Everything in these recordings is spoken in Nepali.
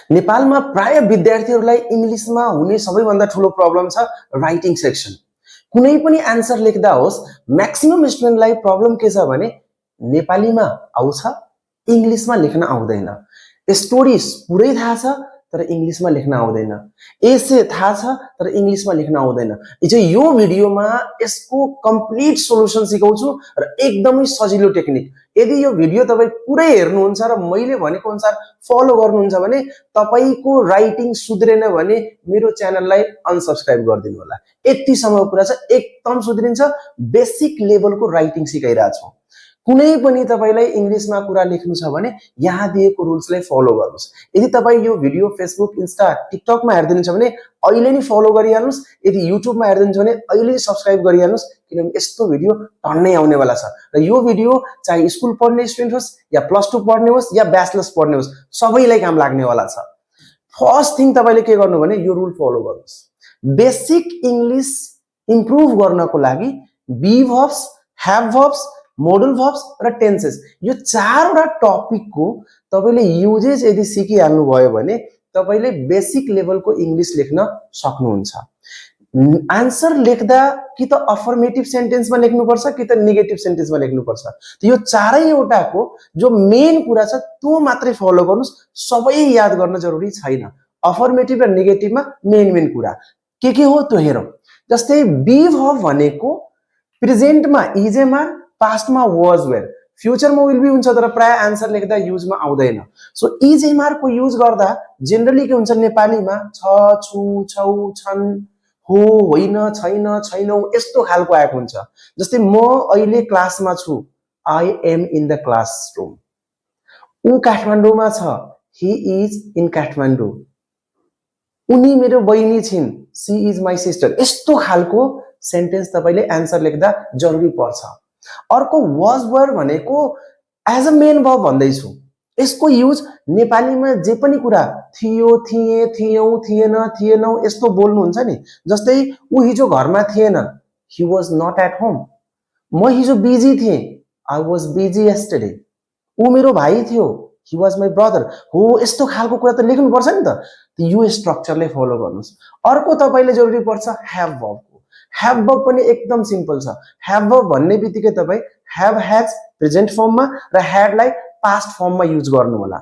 नेपालमा प्राय विद्यार्थीहरूलाई इंग्लिशमा हुने सबैभन्दा ठूलो प्रब्लम छ राइटिङ सेक्सन। कुनै पनि आन्सर लेख्दा होस् म्याक्सिमम स्टुडेन्टलाई प्रब्लम के छ भने नेपालीमा आउँछ इंग्लिशमा लेख्न आउँदैन। स्टोरीज पुरै थाहा छ तर इंग्लिशमा लेख्न आउँदैन। एसे थाहा छ तर इंग्लिशमा लेख्न आउँदैन। यो भिडियोमा यसको कम्प्लिट सोलुसन सिकाउँछु र एकदमै सजिलो टेक्निक। यदि यो भिडियो तपाई पुरै हेर्नुहुन्छ र मैले भनेको अनुसार फलो गर्नुहुन्छ भने तपाईको राइटिङ सुध्रेन भने मेरो च्यानललाई अनसब्स्क्राइब गरिदिनु होला। यतिसम्म कुरा छ, एकदम सुध्रिन्छ। बेसिक लेभलको राइटिङ सिकाइरहेको छु। कुनै पनि तपाईलाई इंग्लिशमा कुरा लेख्नु छ भने यहाँ दिएको रुल्सलाई फलो गर्नुस्। यदि तपाई यो भिडियो फेसबुक, इन्स्टा, टिकटकमा हेर्दिनुहुन्छ भने अहिले नै फलो गरिहाल्नुस्। यदि युट्युबमा हेर्दिनुहुन्छ भने अहिले नै सब्स्क्राइब गरिहाल्नुस्, किनभने यस्तो भिडियो टन्नै आउने वाला छ। र यो भिडियो चाहे स्कुल पढ्ने स्टुडेन्ट होस् या प्लस 2 पढ्ने होस् या ब्याचलर्स पढ्ने होस्, सबैलाई काम लाग्ने वाला छ। फर्स्ट थिङ तपाईले के गर्नु भने यो रुल फलो गर्नुस्। बेसिक इंग्लिश इम्प्रुभ गर्नको लागि be verbs, have verbs, model verbs र टेन्सेस यो चारवटा टपिकको तपाईले युजेज यदि सिकिहाल्नु भयो भने तपाईले बेसिक लेभलको इंग्लिश लेख्न सक्नुहुन्छ। आन्सर लेख्दा कि त अफर्मेटिभ सेन्टेन्समा लेख्नुपर्छ कि त नेगेटिभ सेन्टेन्समा लेख्नुपर्छ। यो चारैवटाको जो मेन कुरा छ त्यो मात्रै फलो गर्नुस्। सबै याद गर्न जरुरी छैन। अफर्मेटिभ र नेगेटिभमा मेन कुरा के हो त्यो हेरौं। जस्तै बी भर्ब भनेको प्रेजेन्टमा इज एम आर, पास्टमा वाज वेयर, फ्युचरमा विल बी हुन्छ तर प्राय आन्सर लेख्दा युजमा आउँदैन। सो इज एम आर को युज गर्दा जेनरली के हुन्छ नेपालीमा छ, छु, छौ, छन्, हो, होइन, छैन, छैनौ यस्तो खालको आएको हुन्छ। जस्तै म अहिले क्लासमा छु, I am in the classroom. ऊ काठमाडौँमा छ, ही इज इन काठमाडौँ। उनी मेरो बहिनी छिन्, सी इज माई सिस्टर। यस्तो खालको सेन्टेन्स तपाईले आन्सर लेख्दा जरुरी पर्छ। अर्को वाज वर भनेको एज अ मेन भर्ब भन्दैछु। यसको युज नेपालीमा जे पनि कुरा थियो, थिए, थियौ, थिएन, थिएनौ यस्तो बोल्नुहुन्छ नि। जस्तै ऊ हिजो घरमा थिएन, he was not at home। म हिजो बिजी थिएँ, I was busy yesterday। ऊ मेरो भाइ थियो, he was my brother। हो यस्तो खालको कुरा त लेख्नु पर्छ नि त। यो स्ट्रक्चरले फलो गर्नुस्। अर्को तपाईले जरुरी पर्छ ह्याभ भर्ब। ह्याभ भर्ब पनि एकदम सिम्पल छ। ह्याभ भर्ब भन्ने बित्तिकै तपाई ह्याभ हैज प्रेजेन्ट फर्ममा र ह्याडलाई पास्ट फर्ममा युज गर्नु होला।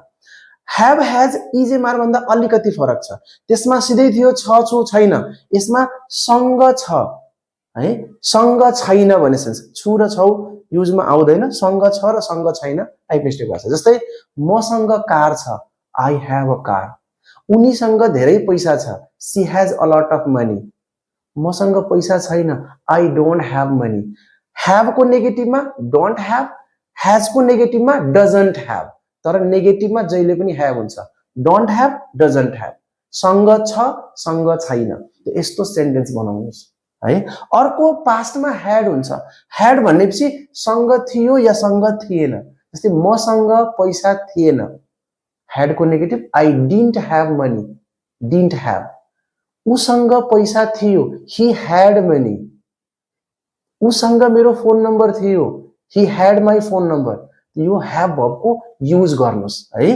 Have has is am are भन्दा अलिकति फरक छ। त्यसमा सिधै थियो छ, छु, छैन। यसमा सँग छ है, सँग छैन भन्ने सेन्स। छु र छौ युजमा आउँदैन, सँग छ र सँग छैन टाइप मिस्टेक भएको छ। जस्तै मसँग कार छ, आई हैव अ कार। उनीसँग धेरै पैसा छ, she has a lot of money. मसँग पैसा छैन, I don't have money. Have को नेगेटिभमा डोन्ट हैव, हैज को नेगेटिभमा डजन्ट हैव। तर नेगेटिभमा जहिले पनि हैव हुन्छ। Don't have, doesn't have. सँग छ, सँग छैन। यस्तो सेन्टेन्स बनाउनुस् है। अर्को पास्टमा ह्याड हुन्छ। ह्याड भन्नेपछि सँग थियो या सँग थिएन। जस्तै मसँग पैसा थिएन, ह्याड को negative I didn't have money, didn't have. उसँग पैसा थियो, he had money। उसँग मेरो फोन नम्बर थियो, he had my phone number। यो have verb को युज गर्नुस् है।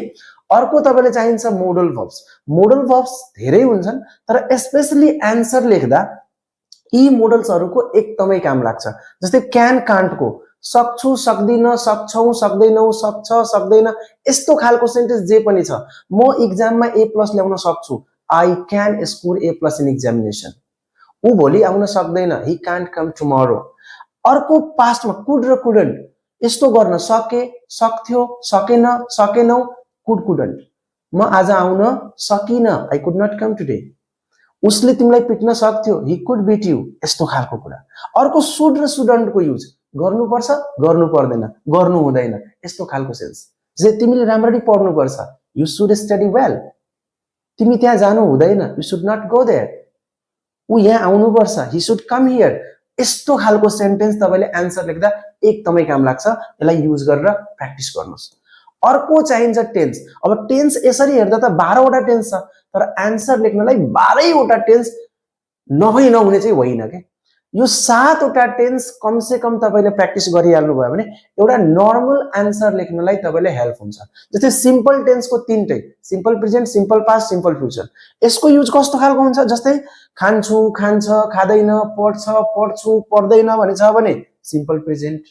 अर्को तपाईले चाहिन्छ मोडल verbs। मोडल verbs धेरै हुन्छन् तर स्पेशली आन्सर लेख्दा यी मोडल्सहरुको एकदमै काम लाग्छ। जस्तै क्यान, कान्ट को सक्छु, सक्दिन, सक्छौ, सक्दैनौ, सक्छ, सक्दैन यस्तो खालको सेन्टेन्स जे पनि छ। म एक्जाममा A+ ल्याउन सक्छु, I can score A+ in examination। ऊ भोलि आउन सक्दैन, he can't come tomorrow। अर्को पास्टमा कुड र कुडन्ट यस्तो गर्न सके, सक्थ्यो, सकेन, सकेनौ, कुड, कुडन्ट। म आज आउन सकिन, I could not come today। उसले तिमीलाई पिट्न सक्थ्यो, he could beat you। यस्तो खालको कुरा। अर्को शुड र शुडन्ट को युज गर्नुपर्छ, गर्नु पर्दैन, गर्नु हुँदैन यस्तो खालको सेन्स। जे तिमीले राम्ररी पढ्नु पर्छ, you should study well। तिमी त्यहाँ जानु हुँदैन, you should not go there। ऊ यहाँ आउनुपर्छ, he should come here। यस्तो खालको सेन्टेन्स तपाईले आन्सर लेख्दा एकदमै काम लाग्छ। यसलाई युज गरेर प्र्याक्टिस गर्नुस्। अर्को चाहिन्छ टेन्स। अब टेन्स यसरी हेर्दा त 12 वटा टेन्स छ तर आन्सर लेख्नलाई 12 वटा टेन्स नहुने चाहिँ होइन के। यो 7 वटा टेन्स कम से कम तपाईले प्र्याक्टिस गरिहाल्नु भयो भने एउटा नर्मल आन्सर लेख्नलाई तपाईले हेल्प हुन्छ। जस्तै सिम्पल टेन्सको तीनटै simple present, simple past, simple future, यसको युज कस्तो खालको हुन्छ? जस्तै खान्छु, खान्छ, खादैन, पढ्छ, पढ्छु, पढ्दैन भने छ भने सिम्पल प्रेजेन्ट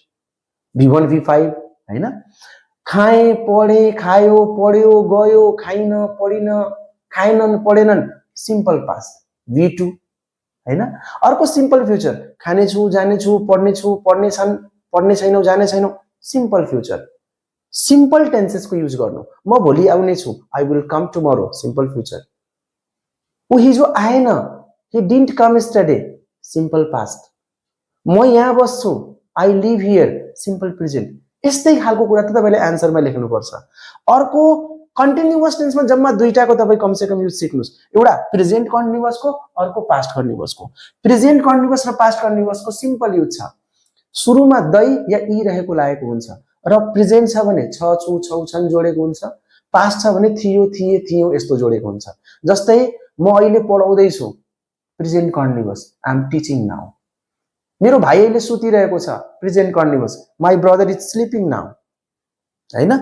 V1 V5 हैन। खाए, पढे, खायो, पढ्यो, गयो, खाइन, पढिन, खाएनन्, पढेनन् सिम्पल पास्ट V2 हैन। अर्को सिम्पल फ्युचर खानेछु, जानेछु, पढ्नेछु, पढ्नेछन्, पढ्ने छैनौ, जाने छैनौ सिम्पल फ्युचर। सिम्पल टेन्सेसको युज गर्नु। म भोलि आउने छु, I will come tomorrow simple future. ऊ हिजो आएन, he didn't come yesterday simple past. म यहाँ बस्छु, I live here simple present. यस्तै खालको कुरा त तपाईले आन्सरमा लेख्नुपर्छ। अर्को कन्टिन्युअस टेन्समा जम्मा दुईटाको तपाई कम से कम युज सिक्नुस्। एउटा प्रेजेन्ट कन्टिन्युअसको, अर्को पास्ट कन्टिन्युअसको। प्रेजेन्ट कन्टिन्युअस र पास्ट कन्टिन्युअसको सिम्पल युज छ। सुरुमा दै या ई रहेको लागेको हुन्छ र प्रेजेन्ट छ भने छ, छु, छौ, छन् जोडेको हुन्छ। पास्ट छ भने थियो, थिए, थियौ यस्तो जोडेको हुन्छ। जस्तै म अहिले पढाउँदै छु present continuous, I am teaching now. मेरो भाइ अहिले सुतिरहेको छ present continuous, my brother is sleeping now हैन।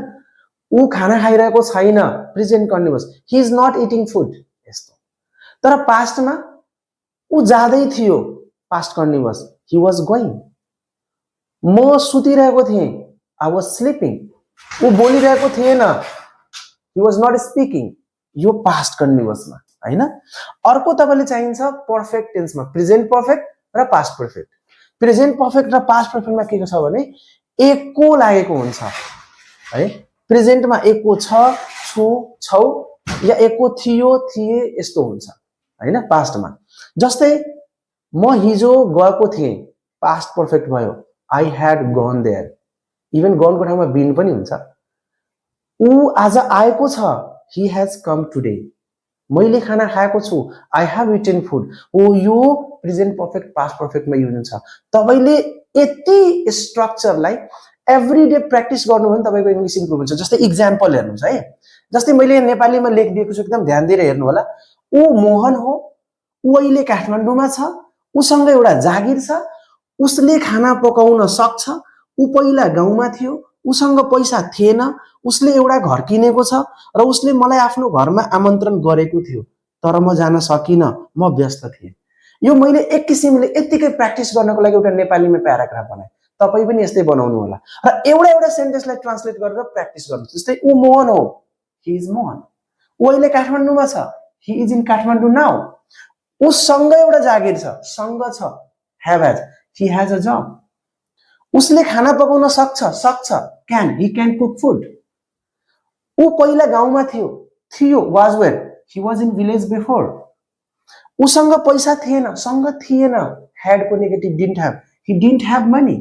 ऊ खाना खाइरहेको छैन present continuous, he is not eating food यस्तो। तर पास्टमा ऊ जाँदै थियो past continuous, he was going. म सुतिरहेको थिएँ, आई वाज स्लिपिङ। ऊ बोलिरहेको थिएन, ही वाज नट स्पिकिङ। यो पास्ट कन्टिन्युअसमा हैन। अर्को तपाईले चाहिन्छ पर्फेक्ट टेन्समा प्रेजेन्ट पर्फेक्ट र पास्ट पर्फेक्ट। प्रेजेन्ट पर्फेक्ट र पास्ट पर्फेक्टमा के छ भने एकको लागेको हुन्छ है। प्रेजेन्टमा एकको छ, छु, छौ या एकको थियो, थिए यस्तो हुन्छ हैन पास्टमा। जस्तै म हिजो गएको थिएँ पास्ट पर्फेक्ट भयो, I had gone there. Even गनको ठाउँमा बीन पनि हुन्छ। ऊ आज आएको छ, ही हैज कम टुडे। मैले खाना खाएको छु, आई हैव इटेन फुड। ओ यो प्रेजेन्ट पर्फेक्ट पास्ट पर्फेक्टमा युज हुन्छ। तपाईले यति स्ट्रक्चरलाई एभ्रीडे प्र्याक्टिस गर्नु भने तपाईको इंग्लिश इम्प्रुभ हुन्छ। जस्तै एक्जाम्पल हेर्नुस् है। जस्तै मैले नेपालीमा लेखिदिएको छु, एकदम ध्यान दिएर हेर्नु होला। ऊ मोहन हो, ऊ अहिले काठमाडौँमा छ, उसँग एउटा जागिर छ, उसले खाना पकाउन सक्छ, ऊ पहिला गाउँमा थियो, उसँग पैसा थिएन, उसले एउटा घर किनेको छ र उसले मलाई आफ्नो घरमा आमन्त्रण गरेको थियो, तर म जान सकिन, म व्यस्त थिएँ। यो मैले एक किसिमले यतिकै प्र्याक्टिस गर्नको लागि एउटा नेपालीमा प्याराग्राफ बनाएँ। तपाई पनि यस्तै बनाउनु होला र एउटा एउटा सेन्टेन्सलाई ट्रान्सलेट गरेर प्र्याक्टिस गर्नुस्। जस्तै ऊ मोहन हो, ही इज मोहन। ऊ अहिले काठमाडौँमा छ, he is in Kathmandu now. उसँग एउटा जागिर छ, सँग छ, have has, he has a job. उसले खाना पकाउन सक्छ, can, he can cook food. ऊ पहिला गाउँमा थियो, was were, he was in village before. उसँग पैसा थिएन, सँग थिएन, हैड को negative didn't have, he didn't have money.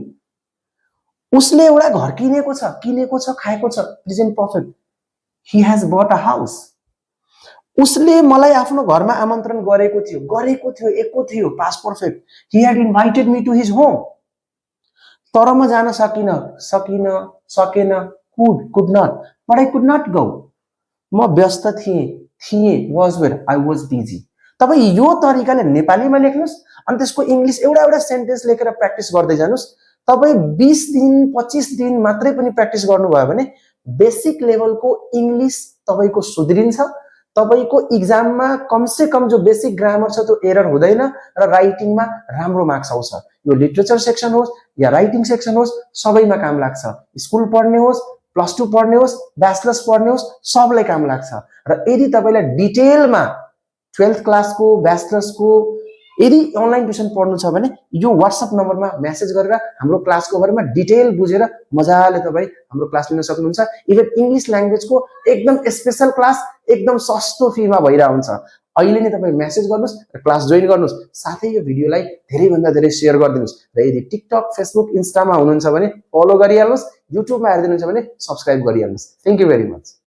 उसले एउटा घर किनेको छ, खाएको छ present perfect, he has bought a house. उसले मलाई आफ्नो घरमा आमन्त्रण गरेको थियो, एको थियो past perfect, he had invited me to his home. तर म जान सकेन, could not, but I could not go. म व्यस्त थिएँ, was where, I was busy. तपाई यो तरिकाले नेपालीमा लेख्नुस् अनि त्यसको इंग्लिश एउटा एउटा सेन्टेन्स लेखेर प्र्याक्टिस गर्दै जानुस्। तपाई 20 दिन 25 दिन मात्रै पनि प्र्याक्टिस गर्नुभयो भने बेसिक लेभलको इंग्लिश तपाईको सुध्रिन्छ। तपाईको एक्जाममा कम से कम जो बेसिक ग्रामर छ त्यो एरर हुँदैन र राइटिङमा राम्रो मार्क्स आउँछ। यो लिटरेचर सेक्सन होस् या राइटिङ सेक्सन होस्, सबैमा काम लाग्छ। स्कुल पढ्ने होस्, +2 पढ्ने होस्, ब्याचलर्स पढ्ने होस्, सबलाई काम लाग्छ। र यदि तपाईलाई डिटेलमा 12th क्लासको, ब्याचलर्सको यदि अनलाइन ट्युसन पढ्नु छ भने यो व्हाट्सएप नम्बरमा मेसेज गरेर हाम्रो क्लासको बारेमा डिटेल बुझेर मजाले तपाई हाम्रो क्लास लिन सक्नुहुन्छ। इभन इंग्लिश ल्याङ्ग्वेजको एकदम स्पेशल क्लास एकदम सस्तो फीमा भइरा हुन्छ। अहिले नै तपाई मेसेज गर्नुस् र क्लास जोइन गर्नुस्। साथै यो भिडियोलाई धेरै भन्दा धेरै शेयर गरिदिनुस् र यदि टिकटक, फेसबुक, इन्स्टामा हुनुहुन्छ भने फलो गरिहाल्नुस्, युट्युबमा हेर्दै हुनुहुन्छ भने सब्स्क्राइब गरिहाल्नुस्। Thank you very much.